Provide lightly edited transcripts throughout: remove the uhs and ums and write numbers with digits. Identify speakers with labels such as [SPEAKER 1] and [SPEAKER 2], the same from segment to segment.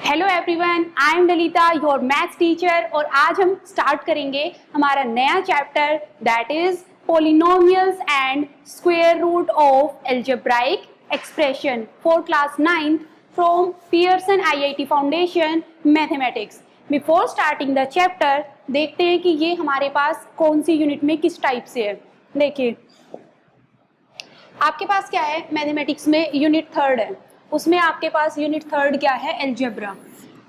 [SPEAKER 1] Hello everyone, I am Lalita, your maths teacher. और आज हम स्टार्ट करेंगे हमारा नया chapter that is polynomials and square root of algebraic expression for class 9th from Pearson IIT foundation mathematics. Before starting the chapter देखते हैं कि ये हमारे पास कौन सी यूनिट में किस टाइप से है। देखिए आपके पास क्या है, मैथमेटिक्स में यूनिट 3rd है, उसमें आपके पास यूनिट 3rd क्या है, एल्जेब्रा।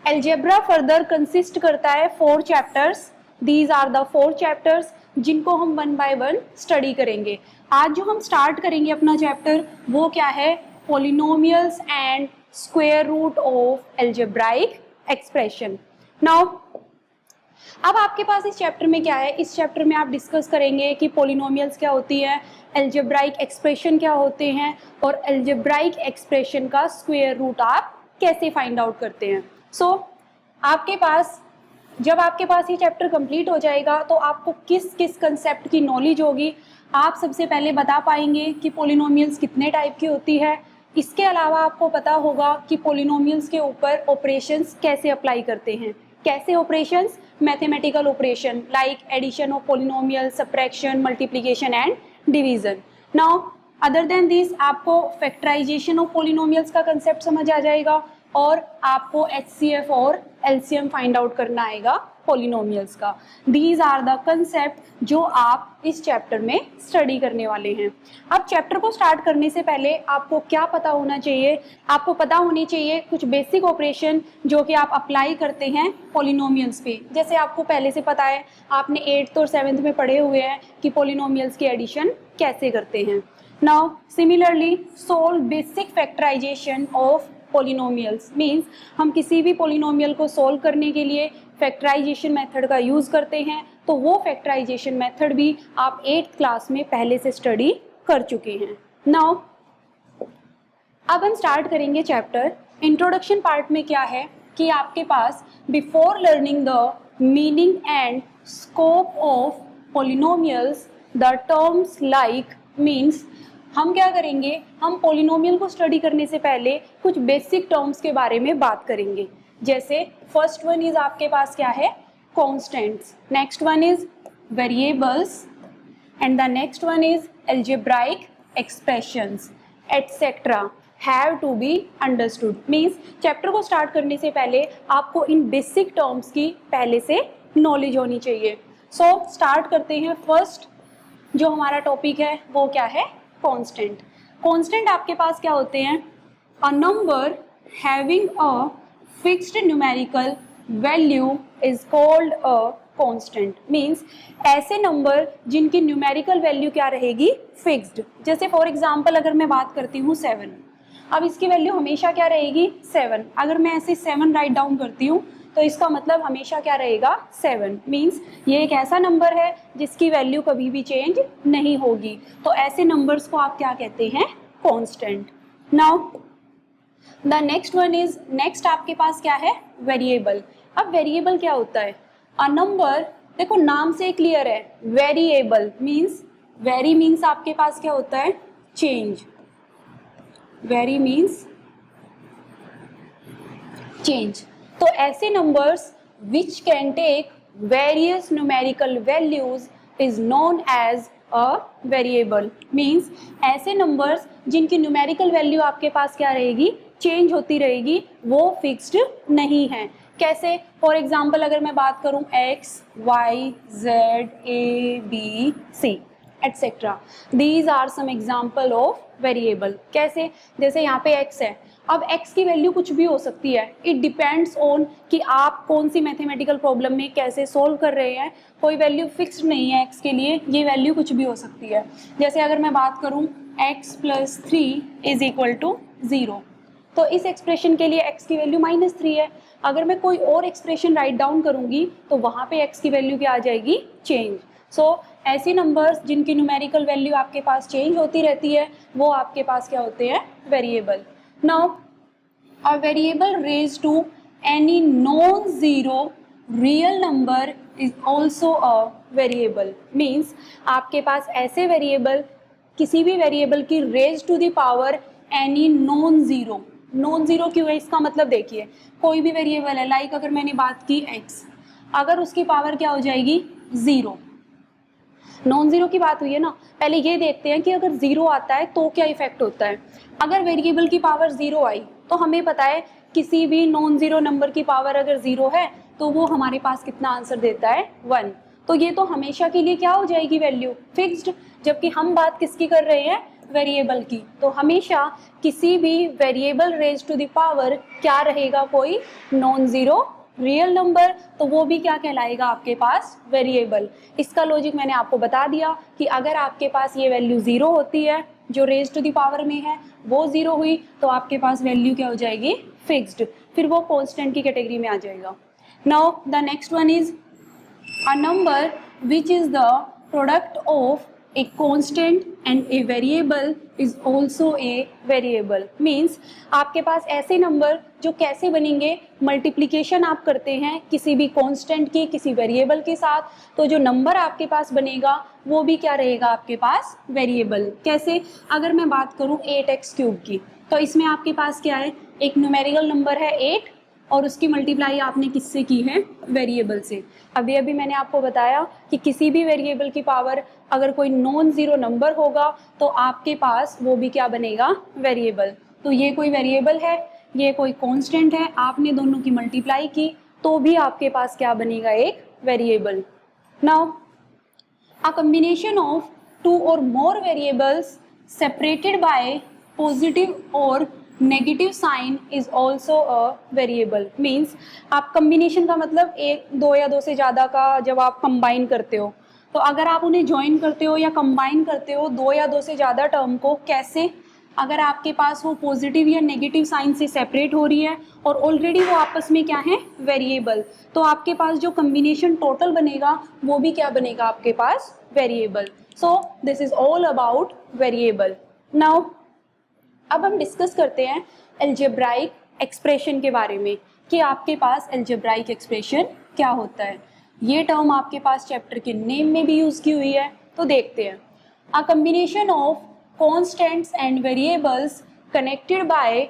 [SPEAKER 1] एल्जेब्रा फर्दर कंसिस्ट करता है 4 chapters. These are the 4 chapters जिनको हम 1 बाय 1 स्टडी करेंगे। आज जो हम स्टार्ट करेंगे अपना चैप्टर वो क्या है, polynomials and square root of algebraic expression. Now अब आपके पास इस चैप्टर में क्या है, इस चैप्टर में आप डिस्कस करेंगे कि पॉलिनोमियल्स क्या होती है, एल्जेब्राइक एक्सप्रेशन क्या होते हैं और एल्जेब्राइक एक्सप्रेशन का स्क्वायर रूट आप कैसे फाइंड आउट करते हैं। सो आपके पास जब आपके पास ये चैप्टर कंप्लीट हो जाएगा तो आपको किस किस कंसेप्ट की नॉलेज होगी। आप सबसे पहले बता पाएंगे कि पॉलिनोमियल्स कितने टाइप की होती है। इसके अलावा आपको पता होगा कि पॉलिनोमियल्स के ऊपर ऑपरेशंस कैसे अप्लाई करते हैं। कैसे operations, mathematical operation like addition of polynomial, subtraction, multiplication and division. Now other than this आपको फैक्टराइजेशन ऑफ पॉलिनोमियल्स का कंसेप्ट समझ आ जाएगा और आपको HCF और LCM फाइंड आउट करना आएगा पॉलिनोमियल्स का। दीज आर द कंसेप्ट जो आप इस चैप्टर में स्टडी करने वाले हैं। अब चैप्टर को स्टार्ट करने से पहले आपको क्या पता होना चाहिए, आपको पता होनी चाहिए कुछ बेसिक ऑपरेशन जो कि आप अप्लाई करते हैं पॉलिनोमियल्स पे। जैसे आपको पहले से पता है, आपने 8th और 7th में पढ़े हुए हैं कि पॉलिनोमियल्स की एडिशन कैसे करते हैं। Now similarly solve basic factorisation of polynomials means हम किसी भी पॉलिनोमियल को सोल्व करने के लिए फैक्टराइजेशन मेथड का यूज़ करते हैं। तो वो फैक्टराइजेशन मेथड भी आप 8th क्लास में पहले से स्टडी कर चुके हैं। नाउ अब हम स्टार्ट करेंगे चैप्टर। इंट्रोडक्शन पार्ट में क्या है कि आपके पास before learning the meaning and scope of polynomials the terms like means हम क्या करेंगे, हम पॉलिनोमियल को स्टडी करने से पहले कुछ बेसिक टर्म्स के बारे में बात करेंगे। जैसे फर्स्ट वन इज आपके पास क्या है, constants, next one is variables and the next one is algebraic expressions etcetera have to be understood. Means chapter को स्टार्ट करने से पहले आपको इन बेसिक टर्म्स की पहले से नॉलेज होनी चाहिए। सो स्टार्ट करते हैं। फर्स्ट जो हमारा टॉपिक है वो क्या है, कांस्टेंट। कांस्टेंट आपके पास क्या होते हैं, a number having a fixed numerical value is called a constant. Means ऐसे नंबर जिनकी न्यूमेरिकल वैल्यू क्या रहेगी, फिक्स्ड। जैसे फॉर एग्जांपल अगर मैं बात करती हूँ 7, अब इसकी वैल्यू हमेशा क्या रहेगी, 7। अगर मैं ऐसे 7 राइट डाउन करती हूँ तो इसका मतलब हमेशा क्या रहेगा, 7। मीन्स ये एक ऐसा नंबर है जिसकी वैल्यू कभी भी चेंज नहीं होगी। तो ऐसे नंबर्स को आप क्या कहते हैं, constant. Now the next one is, next आपके पास क्या है, वेरिएबल। अब वेरिएबल क्या होता है, अ नंबर, देखो नाम से क्लियर है, वेरिएबल मीन्स, वेरी मीन्स आपके पास क्या होता है, चेंज, वेरी मीन्स चेंज। तो ऐसे numbers which can take various numerical values is known as a variable. Means ऐसे नंबर्स जिनकी न्यूमेरिकल वैल्यू आपके पास क्या रहेगी, चेंज होती रहेगी, वो फिक्स्ड नहीं है। कैसे, फॉर एग्जाम्पल अगर मैं बात करूं x, y, z, a, b, c etcetera, these are some example of variable. कैसे, जैसे यहाँ पे x है, अब x की वैल्यू कुछ भी हो सकती है। इट डिपेंड्स ऑन कि आप कौन सी मैथमेटिकल प्रॉब्लम में कैसे सोल्व कर रहे हैं। कोई वैल्यू फिक्स्ड नहीं है x के लिए, ये वैल्यू कुछ भी हो सकती है। जैसे अगर मैं बात करूं x + 3 = 0, तो इस एक्सप्रेशन के लिए x की वैल्यू -3 है। अगर मैं कोई और एक्सप्रेशन राइट डाउन करूंगी तो वहाँ पे x की वैल्यू क्या आ जाएगी, चेंज। सो ऐसी नंबर्स जिनकी न्यूमेरिकल वैल्यू आपके पास चेंज होती रहती है वो आपके पास क्या होते हैं, variable. Now a variable raised to any non zero real number is also a variable. Means आपके पास ऐसे वेरिएबल, किसी भी वेरिएबल की raise to the power any non zero, non zero क्यों है, इसका मतलब देखिए कोई भी वेरिएबल है, लाइक अगर मैंने बात की x, अगर उसकी पावर क्या हो जाएगी जीरो, नॉन जीरो की बात हुई है ना। पहले ये देखते हैं कि अगर जीरो आता है तो क्या इफेक्ट होता है। अगर वेरिएबल की पावर जीरो आई तो हमें पता है किसी भी नॉन जीरो नंबर की पावर अगर जीरो है तो वो हमारे पास कितना आंसर देता है 1। तो ये तो हमेशा के लिए क्या हो जाएगी वैल्यू फिक्स्ड, जबकि हम बात किसकी कर रहे हैं वेरिएबल की। तो हमेशा किसी भी variable raise to the power क्या रहेगा, कोई नॉन जीरो रियल नंबर, तो वो भी क्या कहलाएगा आपके पास वेरिएबल। इसका लॉजिक मैंने आपको बता दिया कि अगर आपके पास ये वैल्यू जीरो होती है जो रेज टू द पावर में है, वो जीरो हुई तो आपके पास वैल्यू क्या हो जाएगी फिक्स्ड, फिर वो कांस्टेंट की कैटेगरी में आ जाएगा। Now the next one is a number which is the product of a constant and a variable is also a variable। means आपके पास ऐसे नंबर जो कैसे बनेंगे, मल्टीप्लिकेशन आप करते हैं किसी भी कांस्टेंट की किसी वेरिएबल के साथ, तो जो नंबर आपके पास बनेगा वो भी क्या रहेगा आपके पास वेरिएबल। कैसे, अगर मैं बात करूं 8x क्यूब की, तो इसमें आपके पास क्या है, एक न्यूमेरिकल नंबर है 8 और उसकी मल्टीप्लाई आपने किससे की है वेरिएबल से। अभी अभी मैंने आपको बताया कि किसी भी वेरिएबल की पावर अगर कोई नॉन जीरो नंबर होगा तो आपके पास वो भी क्या बनेगा वेरिएबल। तो ये कोई वेरिएबल है, ये कोई कांस्टेंट है, आपने दोनों की मल्टीप्लाई की तो भी आपके पास क्या बनेगा एक variable. Now a combination of two और more variables separated by positive और negative sign is also a variable. Means आप कम्बिनेशन का मतलब एक दो या दो से ज़्यादा का जब आप कंबाइन करते हो, तो अगर आप उन्हें ज्वाइन करते हो या कंबाइन करते हो दो या दो से ज़्यादा टर्म को, कैसे, अगर आपके पास वो पॉजिटिव या नेगेटिव साइन से सेपरेट हो रही है और ऑलरेडी वो आपस में क्या है वेरिएबल, तो आपके पास जो कम्बिनेशन टोटल बनेगा वो भी क्या बनेगा आपके पास variable. So this is all about variable. Now अब हम डिस्कस करते हैं एल्जेब्राइक एक्सप्रेशन के बारे में कि आपके पास एल्जेब्राइक एक्सप्रेशन क्या होता है। ये टर्म आपके पास चैप्टर के नेम में भी यूज की हुई है, तो देखते हैं। A combination of constants and variables connected by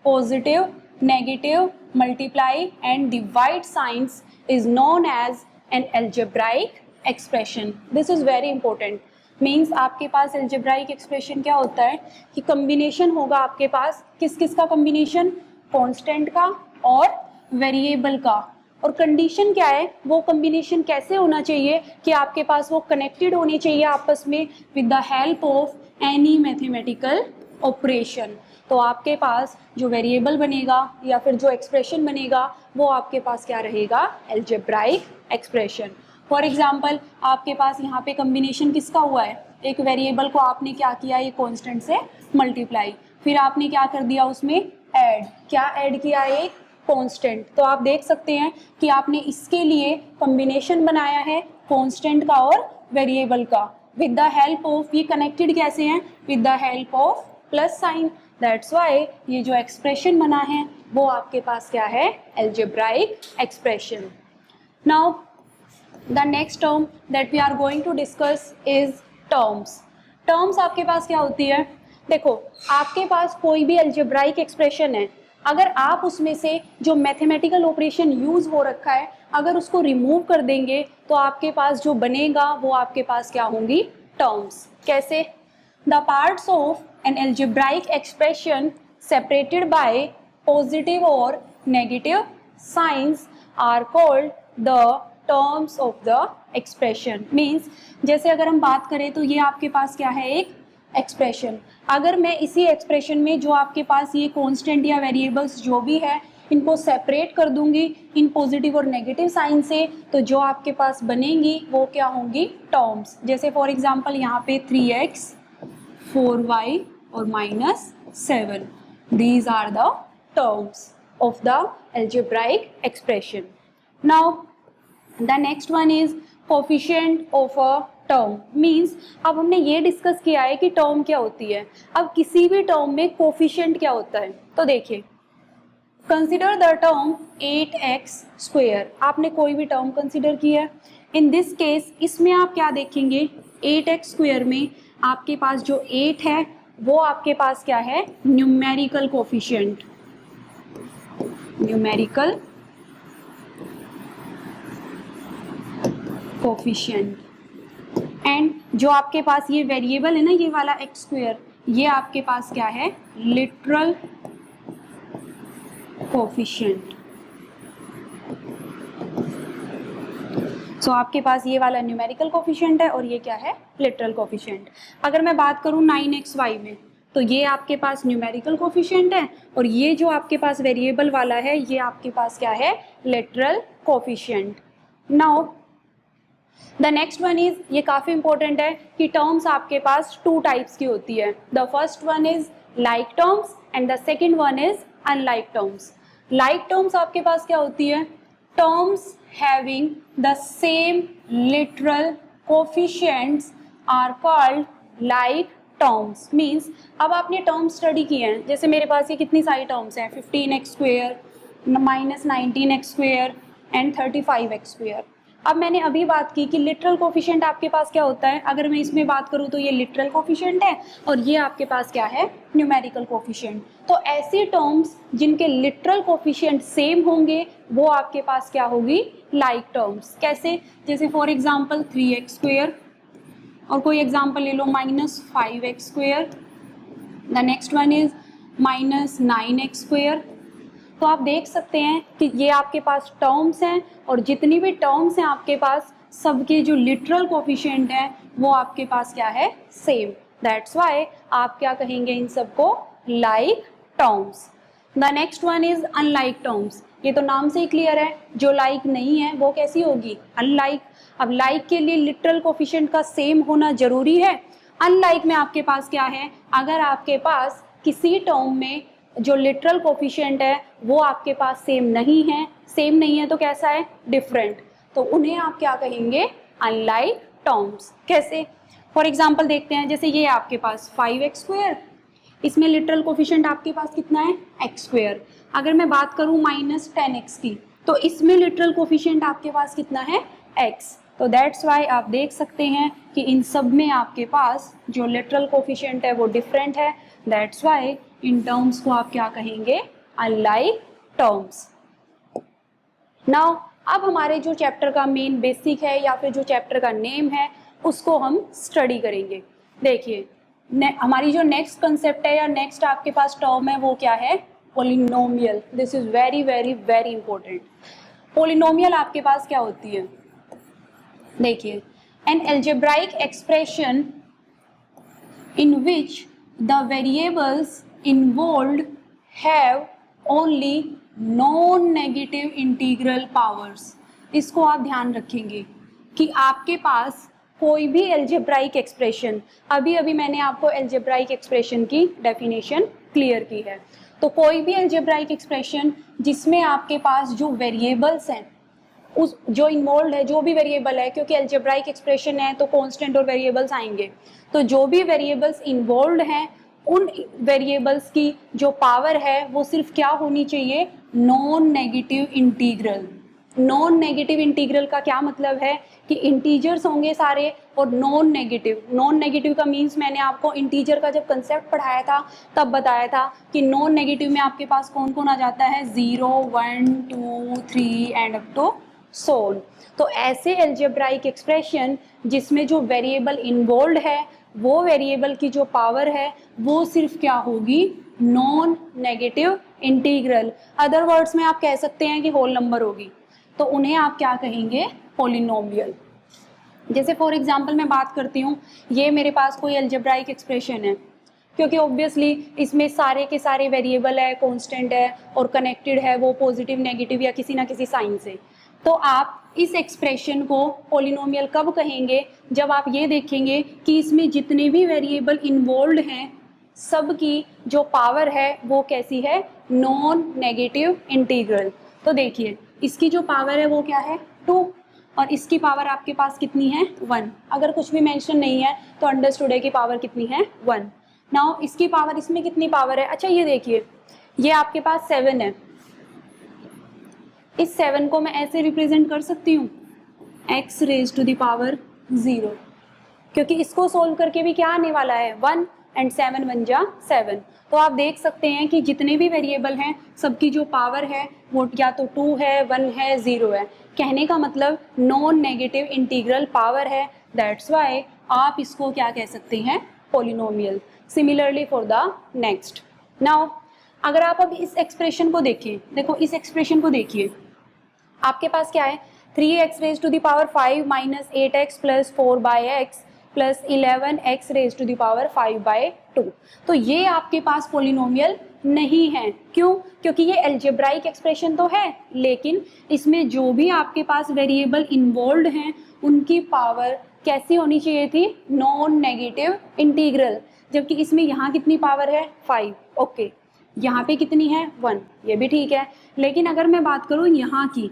[SPEAKER 1] positive, negative, multiply and divide signs is known as an algebraic expression. This is very important. Means आपके पास एल्जेब्राइक एक्सप्रेशन क्या होता है कि कम्बिनेशन होगा आपके पास किस किस का कम्बिनेशन, कांस्टेंट का और वेरिएबल का, और कंडीशन क्या है, वो कम्बिनेशन कैसे होना चाहिए कि आपके पास वो कनेक्टेड होने चाहिए आपस में with the help of any mathematical operation. तो आपके पास जो वेरिएबल बनेगा या फिर जो एक्सप्रेशन बनेगा वो आपके पास क्या रहेगा एल्जेब्राइक एक्सप्रेशन। फॉर एग्जाम्पल आपके पास यहाँ पे कम्बिनेशन किसका हुआ है, एक वेरिएबल को आपने क्या किया, ये कांस्टेंट से मल्टीप्लाई, फिर आपने क्या कर दिया उसमें ऐड, क्या ऐड किया एक कांस्टेंट। तो आप देख सकते हैं कि आपने इसके लिए कॉम्बिनेशन बनाया है कांस्टेंट का और वेरिएबल का विद द हेल्प ऑफ, ये कनेक्टेड कैसे हैं, with the help of plus sign. That's why ये जो एक्सप्रेशन बना है वो आपके पास क्या है algebraic expression. Now the next term that we are going to discuss is terms। terms आपके पास क्या होती है, देखो आपके पास कोई भी algebraic expression है, अगर आप उसमें से जो मैथमेटिकल ऑपरेशन यूज हो रखा है अगर उसको रिमूव कर देंगे तो आपके पास जो बनेगा वो आपके पास क्या होंगी टर्म्स। कैसे, the parts of an algebraic expression separated by positive और negative signs are called the terms of the expression. Means जैसे अगर हम बात करें तो ये आपके पास क्या है एक एक्सप्रेशन, अगर मैं इसी एक्सप्रेशन में जो आपके पास ये कांस्टेंट या वेरिएबल्स जो भी है इनको सेपरेट कर दूंगी इन पॉजिटिव और नेगेटिव साइन से, तो जो आपके पास बनेंगी वो क्या होंगी टर्म्स। जैसे फॉर एग्जांपल यहाँ पे 3x 4y और -7, these are the terms of the algebraic expression. Now the next one is coefficient of a term. Means अब हमने ये डिस्कस किया है कि टर्म क्या होती है, अब किसी भी टर्म में कोफिशिएंट क्या होता है। तो देखिए consider the term 8x square, आपने कोई भी टर्म कंसिडर किया है, इन दिस केस इसमें आप क्या देखेंगे 8x स्क्वायर में आपके पास जो 8 है वो आपके पास क्या है numerical coefficient, numerical coefficient. And जो आपके पास ये वेरिएबल है ना, ये वाला एक्स स्क्वायर, ये आपके पास क्या है, लिटरल कोफिशिएंट। सो आपके पास ये वाला न्यूमेरिकल कोफिशिएंट है और ये क्या है, लिटरल कोफिशिएंट। अगर मैं बात करूँ 9xy में, तो ये आपके पास न्यूमेरिकल कोफिशिएंट है और ये जो आपके पास वेरिएबल वाला है ये आपके पास क्या है, literal coefficient. Now the next one is, ये काफ़ी इंपॉर्टेंट है कि टर्म्स आपके पास टू टाइप्स की होती है। The first one is like terms and the second one is unlike terms. Like terms आपके पास क्या होती है, terms having the same literal coefficients are called like terms। means अब आपने टर्म स्टडी किए हैं, जैसे मेरे पास ये कितनी सारी टर्म्स हैं, 15x square, -19x square and 35x square. अब मैंने अभी बात की कि लिटरल कोफिशिएंट आपके पास क्या होता है। अगर मैं इसमें बात करूँ तो ये लिटरल कोफिशिएंट है और ये आपके पास क्या है, न्यूमेरिकल कोफिशिएंट। तो ऐसी टर्म्स जिनके लिटरल कोफिशिएंट सेम होंगे वो आपके पास क्या होगी, लाइक टर्म्स। कैसे, जैसे फॉर एग्जांपल 3x स्क्वेयर, और कोई एग्जांपल ले लो -5x square, the next one is -9x square. तो आप देख सकते हैं कि ये आपके पास टर्म्स हैं और जितनी भी टर्म्स हैं आपके पास, सबके जो लिटरल कोफिशिएंट हैं वो आपके पास क्या है, सेम। दैट्स वाई आप क्या कहेंगे इन सबको, like terms. The next one is unlike terms. ये तो नाम से ही क्लियर है, जो लाइक नहीं है वो कैसी होगी, अनलाइक। अब लाइक के लिए लिटरल कोफिशिएंट का सेम होना जरूरी है। अनलाइक में आपके पास क्या है, अगर आपके पास किसी टर्म में जो लिटरल कोफिशिएंट है वो आपके पास सेम नहीं है तो कैसा है, डिफरेंट, तो उन्हें आप क्या कहेंगे, अनलाइक टर्म्स। कैसे, फॉर एग्जांपल देखते हैं, जैसे ये आपके पास 5x स्क्वेयर, इसमें लिटरल कोफिशिएंट आपके पास कितना है, x स्क्वेयर। अगर मैं बात करूँ -10x की, तो इसमें लिटरल कोफिशिएंट आपके पास कितना है, x। तो दैट्स वाई आप देख सकते हैं कि इन सब में आपके पास जो लिटरल कोफिशिएंट है वो डिफरेंट है। दैट्स वाई इन टर्म्स को आप क्या कहेंगे, अनलाइक टर्म्स। नाउ अब हमारे जो चैप्टर का मेन बेसिक है या फिर जो चैप्टर का नेम है उसको हम स्टडी करेंगे। देखिए हमारी जो नेक्स्ट कंसेप्ट है या नेक्स्ट आपके पास टर्म है वो क्या है, polynomial. This is very very very important. Polynomial आपके पास क्या होती है, देखिए, an algebraic expression in which the variables involved have only non-negative integral powers। इसको आप ध्यान रखेंगे कि आपके पास कोई भी एल्जेब्राइक एक्सप्रेशन, अभी मैंने आपको एल्जेब्राइक एक्सप्रेशन की डेफिनेशन क्लियर की है, तो कोई भी एल्जेब्राइक एक्सप्रेशन जिसमें आपके पास जो वेरिएबल्स हैं, उस जो इन्वॉल्व है, जो भी वेरिएबल है, क्योंकि एल्जेब्राइक एक्सप्रेशन है तो कांस्टेंट और वेरिएबल्स आएंगे, तो जो भी वेरिएबल्स इन्वॉल्व हैं उन वेरिएबल्स की जो पावर है वो सिर्फ क्या होनी चाहिए, non negative integral. Non negative integral का क्या मतलब है कि इंटीजर्स होंगे सारे और नॉन नेगेटिव। नॉन नेगेटिव का मीन्स मैंने आपको इंटीजर का जब कंसेप्ट पढ़ाया था तब बताया था कि नॉन नेगेटिव में आपके पास कौन कौन आ जाता है, 0, 1, 2, 3 and up to so on. तो ऐसे एल्जेब्राइक एक्सप्रेशन जिसमें जो वेरिएबल इन्वॉल्व है वो वेरिएबल की जो पावर है वो सिर्फ क्या होगी, non negative integral. Other words में आप कह सकते हैं कि होल नंबर होगी, तो उन्हें आप क्या कहेंगे, पॉलिनोमियल। जैसे फॉर एग्जांपल मैं बात करती हूँ, ये मेरे पास कोई एल्जेब्राइक एक्सप्रेशन है, क्योंकि ऑब्वियसली इसमें सारे के सारे वेरिएबल है, कांस्टेंट है और कनेक्टेड है वो पॉजिटिव नेगेटिव या किसी ना किसी साइन से। तो आप इस एक्सप्रेशन को पॉलिनोमियल कब कहेंगे, जब आप ये देखेंगे कि इसमें जितने भी वेरिएबल इन्वॉल्व हैं सब की जो पावर है वो कैसी है, नॉन नेगेटिव इंटीग्रल। तो देखिए इसकी जो पावर है वो क्या है, 2, और इसकी पावर आपके पास कितनी है, 1। अगर कुछ भी मेंशन नहीं है तो अंडरस्टूड है कि पावर कितनी है, 1। नाउ इसकी पावर, इसमें कितनी पावर है, अच्छा ये देखिए ये आपके पास 7 है, इस 7 को मैं ऐसे रिप्रेजेंट कर सकती हूँ x⁻⁴, क्योंकि इसको सोल्व करके भी क्या आने वाला है, 1, एंड 7 1 जा 7। तो आप देख सकते हैं कि जितने भी वेरिएबल हैं सबकी जो पावर है वो या तो 2 है, 1 है, 0 है। कहने का मतलब नॉन नेगेटिव इंटीग्रल पावर है, दैट्स वाई आप इसको क्या कह सकते हैं, polynomial. Similarly for the next. Now अगर आप अब इस एक्सप्रेशन को देखें, देखो इस एक्सप्रेशन को देखिए, आपके पास क्या है 3x raise to the power 5 minus 8x plus 4/x plus 11x raise to the power 5/2। तो ये आपके पास पोलिनोमियल नहीं है। क्यों? क्योंकि ये एल्जेब्राइक एक्सप्रेशन तो है, लेकिन इसमें जो भी आपके पास वेरिएबल इन्वॉल्व हैं उनकी पावर कैसी होनी चाहिए थी, नॉन नेगेटिव इंटीग्रल। जबकि इसमें यहाँ कितनी पावर है 5, ओके। यहाँ पे कितनी है 1, ये भी ठीक है। लेकिन अगर मैं बात करूँ यहाँ की,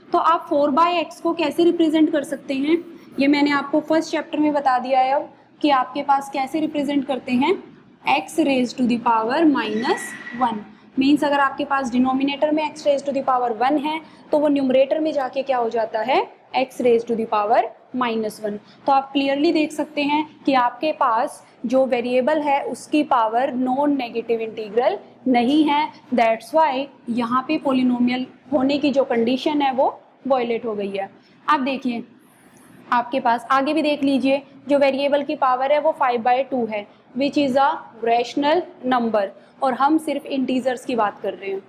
[SPEAKER 1] तो आप 4/x को कैसे रिप्रेजेंट कर सकते हैं, ये मैंने आपको फर्स्ट चैप्टर में बता दिया है अब कि आपके पास कैसे रिप्रेजेंट करते हैं, x raise to the power -1। Means अगर आपके पास डिनोमिनेटर में x raise to the power 1 है तो वो न्यूमरेटर में जाके क्या हो जाता है, x raise to the power -1। तो आप क्लियरली देख सकते हैं कि आपके पास जो वेरिएबल है उसकी पावर नॉन नेगेटिव इंटीग्रल नहीं है, दैट्स वाई यहाँ पे पोलिनोमियल होने की जो कंडीशन है वो वायलेट हो गई है। आप देखिए आपके पास आगे भी देख लीजिए, जो वेरिएबल की पावर है वो 5/2 है, which is a rational number, और हम सिर्फ इंटीजर्स की बात कर रहे हैं।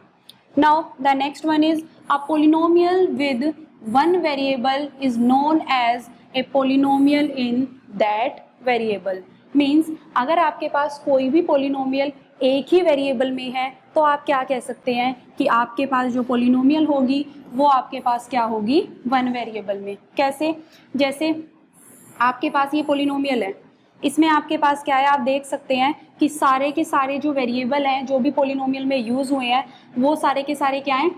[SPEAKER 1] Now the next one is a polynomial with one variable is known as a polynomial in that variable. Means अगर आपके पास कोई भी पोलिनोमियल एक ही वेरिएबल में है तो आप क्या कह सकते हैं कि आपके पास जो पोलिनोमियल होगी वो आपके पास क्या होगी, वन वेरिएबल में। कैसे? जैसे आपके पास ये पोलिनोमियल है, इसमें आपके पास क्या है, आप देख सकते हैं कि सारे के सारे जो वेरिएबल हैं जो भी पोलिनोमियल में यूज़ हुए हैं वो सारे के सारे क्या हैं,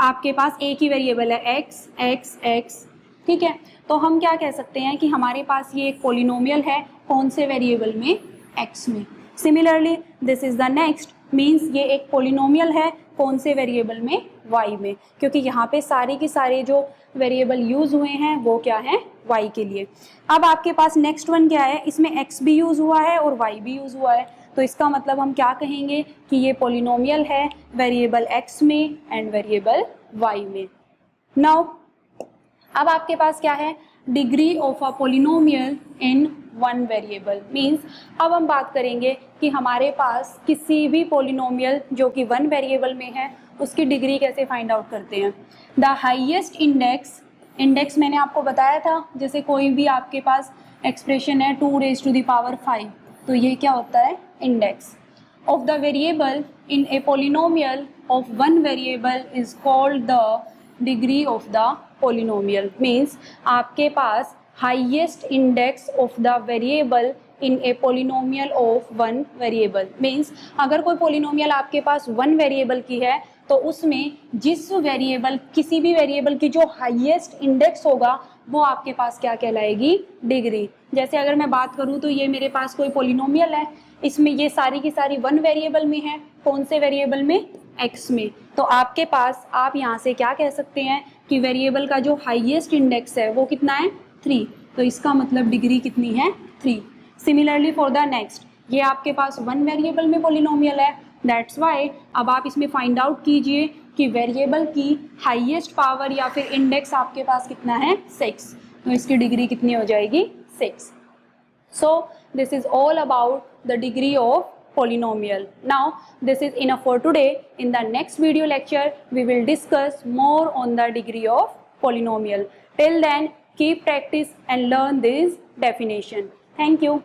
[SPEAKER 1] आपके पास एक ही वेरिएबल है x x x, ठीक है। तो हम क्या कह सकते हैं कि हमारे पास ये एक पोलिनोमियल है, कौन से वेरिएबल में, x में। Similarly this is the next, means ये एक पोलिनोमियल है, कौन से वेरिएबल में, y में, क्योंकि यहाँ पे सारे के सारे जो वेरिएबल यूज़ हुए हैं वो क्या है, y के लिए। अब आपके पास नेक्स्ट वन क्या है, इसमें x भी यूज़ हुआ है और y भी यूज़ हुआ है, तो इसका मतलब हम क्या कहेंगे कि ये पोलिनोमियल है वेरिएबल x में एंड वेरिएबल y में। नाउ अब आपके पास क्या है, degree of a polynomial in one variable. Means अब हम बात करेंगे कि हमारे पास किसी भी पोलिनोमियल जो कि वन वेरिएबल में है उसकी डिग्री कैसे फाइंड आउट करते हैं। द हाईएस्ट इंडेक्स, इंडेक्स मैंने आपको बताया था, जैसे कोई भी आपके पास एक्सप्रेशन है 2 रेज टू द पावर 5, तो ये क्या होता है, index of the variable in a polynomial of one variable is called the degree of the polynomial. Means आपके पास highest index of the variable in a polynomial of one variable. Means अगर कोई polynomial आपके पास one variable की है तो उसमें जिस वेरिएबल, किसी भी वेरिएबल की जो हाईएस्ट इंडेक्स होगा वो आपके पास क्या कहलाएगी, डिग्री। जैसे अगर मैं बात करूँ तो ये मेरे पास कोई पोलिनोमियल है, इसमें ये सारी की सारी वन वेरिएबल में है, कौन से वेरिएबल में, x में। तो आपके पास, आप यहाँ से क्या कह सकते हैं कि वेरिएबल का जो हाईएस्ट इंडेक्स है वो कितना है, 3, तो इसका मतलब डिग्री कितनी है, 3। सिमिलरली फॉर द नेक्स्ट, ये आपके पास वन वेरिएबल में पोलिनोमियल है, दैट्स वाई अब आप इसमें फाइंड आउट कीजिए कि वेरिएबल की हाईएस्ट पावर या फिर इंडेक्स आपके पास कितना है, 6, तो इसकी डिग्री कितनी हो जाएगी, 6। So this is all about the degree of polynomial. Now this is enough for today. In the next video lecture we will discuss more on the degree of polynomial. Till then keep practice and learn this definition. Thank you.